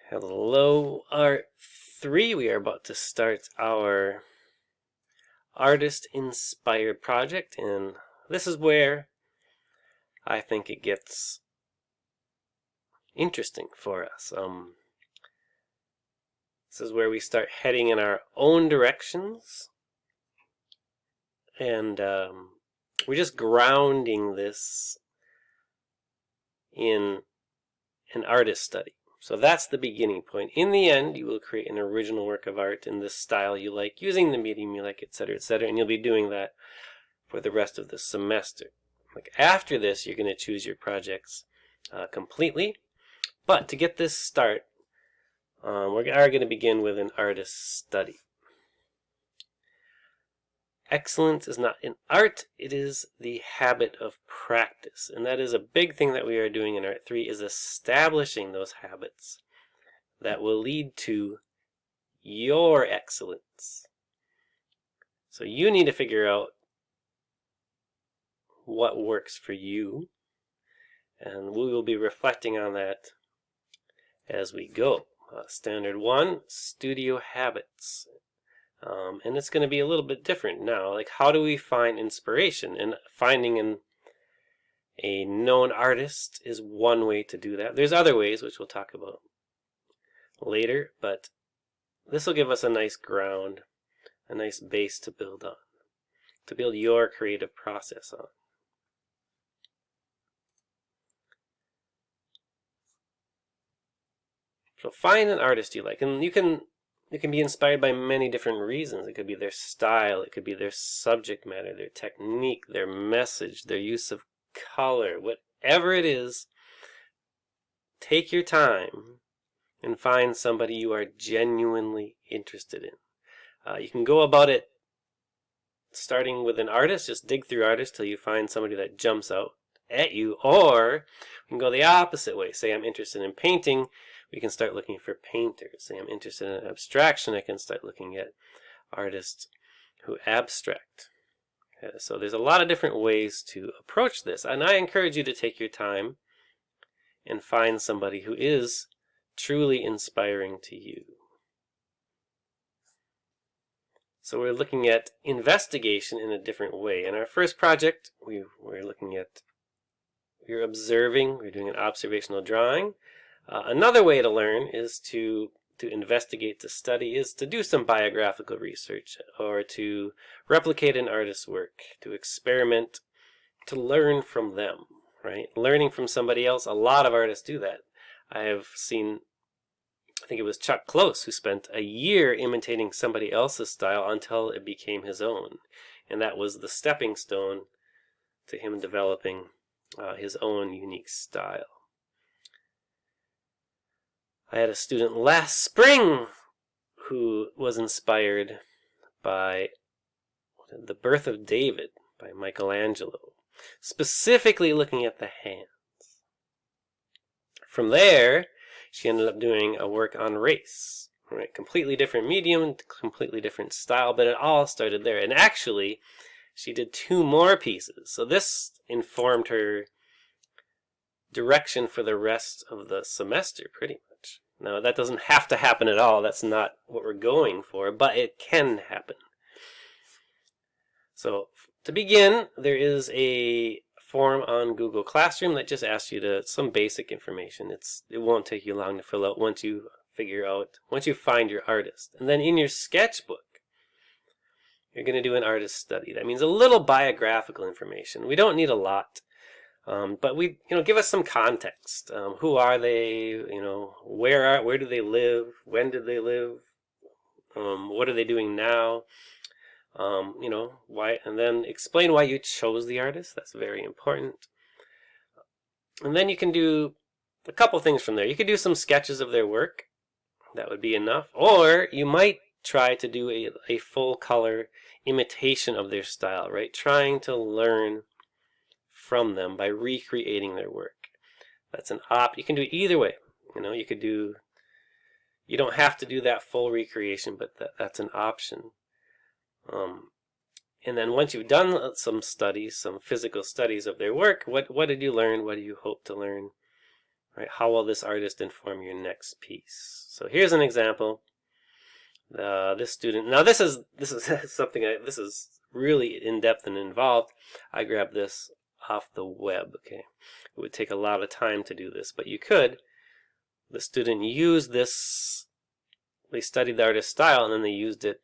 Hello, Art3. We are about to start our artist-inspired project, and this is where I think it gets interesting for us. This is where we start heading in our own directions, and we're just grounding this in an artist study. So that's the beginning point. In the end, you will create an original work of art in this style you like, using the medium you like, etc., etc., and you'll be doing that for the rest of the semester. Like after this, you're going to choose your projects completely. But to get this start, we are going to begin with an artist study. Excellence is not in art, it is the habit of practice. And that is a big thing that we are doing in Art 3, is establishing those habits that will lead to your excellence. So you need to figure out what works for you, and we will be reflecting on that as we go. Standard 1, studio habits. And it's going to be a little bit different now. Like, how do we find inspiration? And finding a known artist is one way to do that. There's other ways, which we'll talk about later, but this will give us a nice ground, a nice base to build on, to build your creative process on. So find an artist you like, and you can be inspired by many different reasons. It could be their style, it could be their subject matter, their technique, their message, their use of color, whatever it is. Take your time and find somebody you are genuinely interested in. You can go about it starting with an artist, just dig through artists till you find somebody that jumps out at you, or you can go the opposite way. Say I'm interested in painting, we can start looking for painters. Say I'm interested in abstraction, I can start looking at artists who abstract. So there's a lot of different ways to approach this, and I encourage you to take your time and find somebody who is truly inspiring to you. So we're looking at investigation in a different way. In our first project, we're looking at, we're observing, we're doing an observational drawing. Another way to learn is to investigate, to study, is to do some biographical research, or to replicate an artist's work, to experiment, to learn from them, right? Learning from somebody else, a lot of artists do that. I have seen, I think it was Chuck Close, who spent a year imitating somebody else's style until it became his own. And that was the stepping stone to him developing his own unique style. I had a student last spring who was inspired by The Birth of David by Michelangelo, specifically looking at the hands. From there, she ended up doing a work on race, right? Completely different medium, completely different style, but it all started there. And actually, she did 2 more pieces. So this informed her direction for the rest of the semester, pretty much. Now, that doesn't have to happen at all. That's not what we're going for, but it can happen. So, to begin, there is a form on Google Classroom that just asks you some basic information. It won't take you long to fill out once you find your artist. And then in your sketchbook, you're going to do an artist study. That means a little biographical information. We don't need a lot. But give us some context. Who are they? Where do they live? When did they live? What are they doing now? Why? And then explain why you chose the artist. That's very important. And then you can do a couple things from there. You could do some sketches of their work. That would be enough. Or you might try to do a full color imitation of their style, right? Trying to learn from them by recreating their work. That's an you can do it either way. You don't have to do that full recreation, but that's an option. And then once you've done some studies, some physical studies of their work, what did you learn? What do you hope to learn? Right? How will this artist inform your next piece? So here's an example. This student. Now this is something. This is really in depth and involved. I grabbed this off the web. Okay, it would take a lot of time to do this, but you could. The student used this. They studied the artist's style, and then they used it.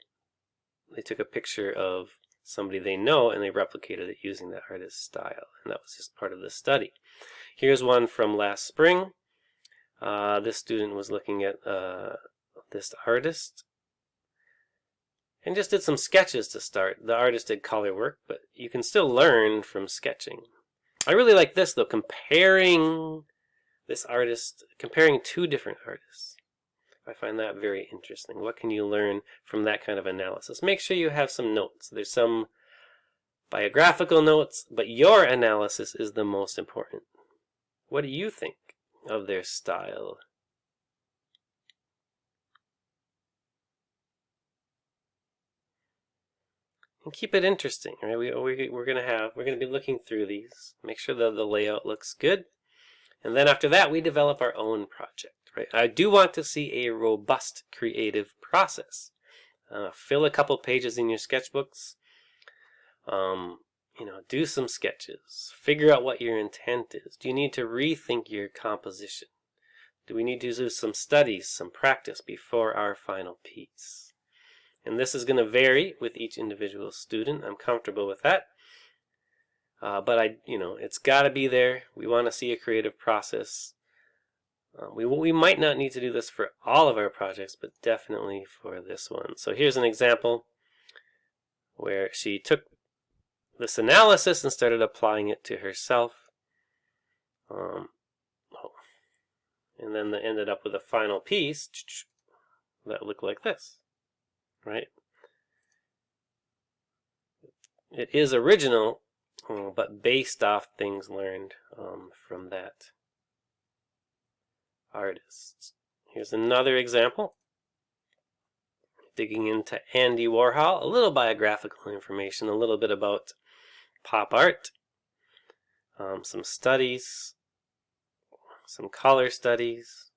They took a picture of somebody they know, and they replicated it using that artist's style, and that was just part of the study. Here's one from last spring. This student was looking at this artist and just did some sketches to start. The artist did color work, but you can still learn from sketching. I really like this though, comparing two different artists. I find that very interesting. What can you learn from that kind of analysis? Make sure you have some notes. There's some biographical notes, but your analysis is the most important. What do you think of their style? And keep it interesting, right? We're gonna be looking through these. Make sure that the layout looks good, and then after that, we develop our own project, right? I do want to see a robust creative process. Fill a couple pages in your sketchbooks. Do some sketches. Figure out what your intent is. Do you need to rethink your composition? Do we need to do some studies, some practice before our final piece? And this is going to vary with each individual student. I'm comfortable with that. But it's got to be there. We want to see a creative process. We might not need to do this for all of our projects, but definitely for this one. So here's an example where she took this analysis and started applying it to herself. And then they ended up with a final piece that looked like this. Right? It is original, but based off things learned from that artist. Here's another example. Digging into Andy Warhol, a little biographical information, a little bit about pop art, some studies, some color studies,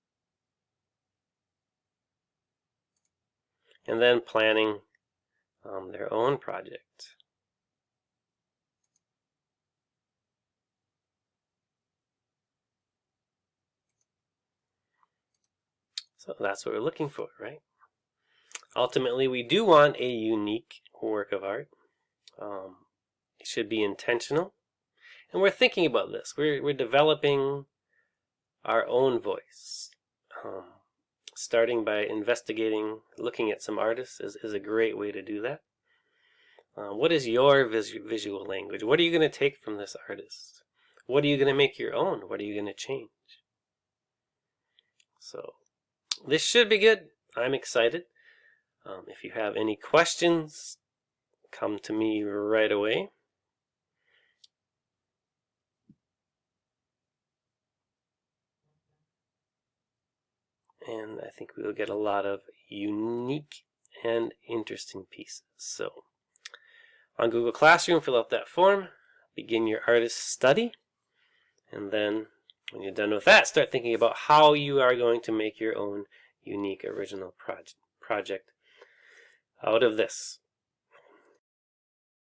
and then planning their own project. So that's what we're looking for, right? Ultimately, we do want a unique work of art. It should be intentional. And we're thinking about this. We're developing our own voice. Starting by investigating, looking at some artists is a great way to do that. What is your visual language? What are you going to take from this artist? What are you going to make your own? What are you going to change? So this should be good. I'm excited. If you have any questions, come to me right away. And I think we will get a lot of unique and interesting pieces. So on Google Classroom, fill out that form, begin your artist study, and then when you're done with that, start thinking about how you are going to make your own unique original project out of this.